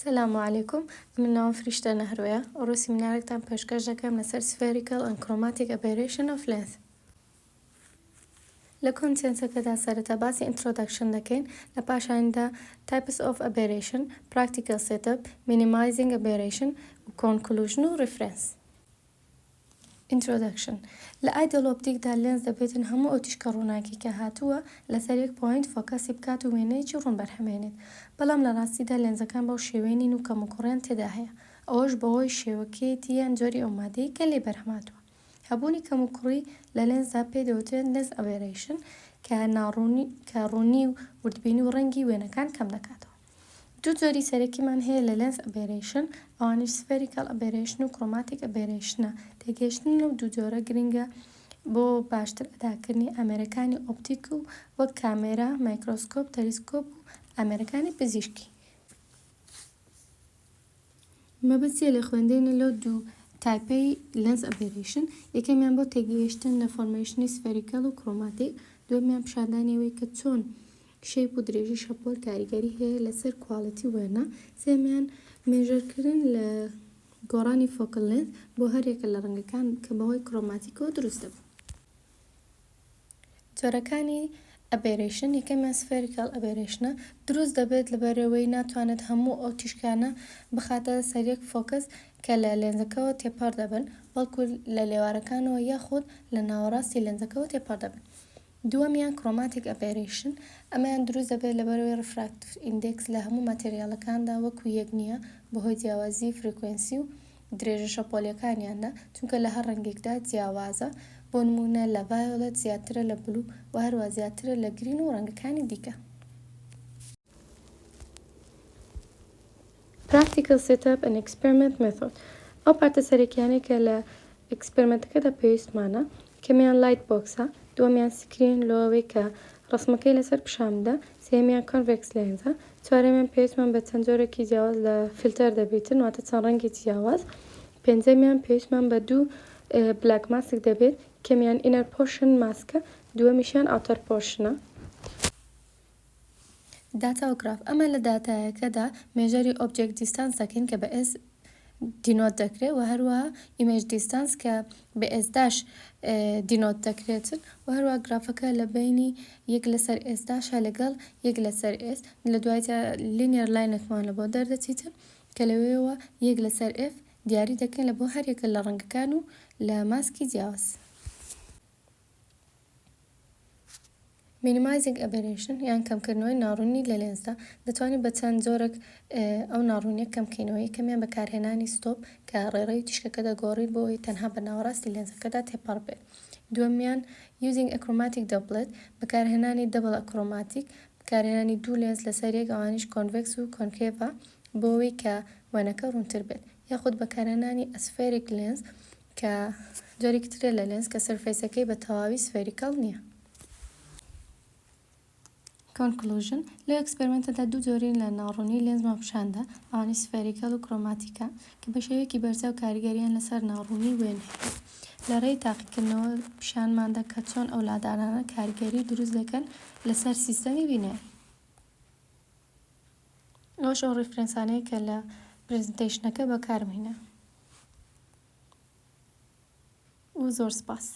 السلام عليكم. من ناوم فریشتە نەهروێە ئەوڕۆ سیمینارێکتان پێشکەش دەکەم لەسەر spherical and chromatic aberration of length. لە کۆنتێنسەکەدا سەرەتا باسی introduction دەکەین، لە پاشانیدا types of aberration, practical setup, minimizing aberration و conclusion و reference. Introduction. لە ideal optics دا لێنز دەبێتن هەموو ئەو تیشکە ڕووناکی کە هاتووە لەسەر یەک پۆینت فۆکەسی بکات و وێنەیەکی ڕوون بەرهەمێنێت. بەڵام لە ڕاستیدا لێنزەکان بەو شێوەیەنین و کەموکوڕیان تێدا هەیە، ئەوەش بەهۆی شێوەکەیەتی یان جۆری ئەو مادەی کە لێ بەرهەماتووە. هەبوونی کەموکوڕی لە لێنزدا پێی دەوترێت lens aberration کە ڕوونی و وردبینی و ڕەنگی وێنەکان کەم دەکاتەوە. دوو جۆری سەرەکیمان هەیە لە lens aberration، ئەوانش spherical aberration و chromatic aberration. تێگەیشتن لەو دوو جۆرە گرنگە بۆ باشتر ئەداکردنی ئامێرەکانی ئۆپتیک و وەک کامێرا، مایکرۆسکۆپ، تەلیسکۆپ و ئامێرەکانی پزیشکی. مەبەستیە لە خوێندنی لەو دوو تایپەی lens aberration. یەکەمیان بۆ تێگەیشتن لە فۆرمێشنی spherical و chromatic، دووەمیان پیشاندانیەوەی کە چۆن شەیپ و درێژی شەپۆل کاریگەری هەیە لەسەر کواڵیتی وێنە، سێمیان مێژەرکردن لە گۆڕانی فۆکل لێنز بۆ هەرێکە لە ڕەنگەکان کە بەهۆی کڕۆماتیکەوە دروست دەبوو. جۆرەکانی aberration. یەکەمیان spherical aberration دروست دەبێت لەبەرەوەی ناتوانێت هەموو ئەو تیشکانە بخاتە سەر یەک فۆکس کە لە لێنزەکەەوە تێپەڕ دەبن، بەڵکو لە لێوارەکانەوە یاخود لە ناوەڕاستی لێنزەکەەوە تێپەڕ دەبن. دووەمیان chromatic aberration. ئەمەیان دروست دەبێت لەبەرەوەی refractive index لە هەموو ماتریالەکاندا وەکو یەک نییە بەهۆی جیاوازی فرێکوێنسی و درێژە شەپۆلیەکانیاندا، چونکە لە هەر ڕەنگێکدا جیاوازە. بۆ نمونە لە violet زیاترە لە بلو و هەروە زیاترە لە گرین و ڕەنگەکانی دیکە. Practical setup and experiment method. ئەو پارتە سەرەکیانەی کە لە ئەکسپریمەنتەکەدا پێویستمانە، کەمیان لایت بۆکسە، دووەمیان سکرین لەوەی کە ڕسمەکەی لەسەر پیشامدا، سێمیان کۆنڤێکس لێنزە، چوارەمیان پێویستمان بە چەند جۆرێکی جیاواز لە فیلتەر دەبێتن، واتە چەند ڕەنگی جیاواز. پێنجەمیان پێویستمان بە دوو بلاک ماسک دەبێت، کەمیان ئینەر پۆرشن ماسکە، دووەمیشیان ئاوتەر پۆرشنە. داتاوگراف. ئەمە لە داتایەکەدا مێژەری ئۆبجێکت دیستانس دەکەین کە بە S دینۆت دەکرێت و هەروەها ئیمێج دیستانس کە بە S- دینۆت دەکرێتن و هەروەها گرافەکە لە بینی یەک لەسەر S- لەگەڵ یەک لەسەر S لە دوایتە لینیەر لاینێکمان لە بۆ دەردەچیتن کە لەوێەوە یەک لەسەر F دیاری دەکەین لە بۆ هەرێکە لە ڕەنگەکان و لە ماسکی جیاواز. minimizing aberration یان کەمکردنەوەی ناڕوونی لە لێنزدا دەتوانین بە چەند جۆرێک ئەو ناڕوونیە کەمکەینەوەی، کەمیان بەکارهێنانی ستۆپ کە ڕێڕەی تیشکەکە دەگۆڕێت بۆەوەی تەنها بە ناوەڕاستی لێنزەکەدا تێپەڕ بێت. دووەمیان using a chromatic doublet بەکارهێنانی double chromatic، بەکارهێنانی دوو لێنز لەسەر یەک، ئەوانیش کۆنڤێکس و کۆنکێڤە بۆەوەی کە وێنەکە ڕوونتر بێت، یاخود بەکارهێنانی spheric lens کە جۆرێکی ترە لە لێنز کە سەرفێسەکەی بە تەواوی spherical نییە. Conclusion. لە ئەکسپریمەنتەدا دوو جۆرین لە ناڕوونی لێنزمان پیشاندا، ئەوانش spherical و chromaticە کە بە شێوەیەکی بەرچاو کاریگەریان لەسەر ناڕوونی وێن هەیە. لە ڕێی تاقیکردنەوە پیشانماندا کە چۆن ئەو لادانانە کاریگەری دروست دەکەن لەسەر سیستەمی بینایی. ئەوەش ئەو ڕیفرەنسانەیە کە لە پرزنتەیشنەکە بەکارمهێنا. و زۆر سپاس.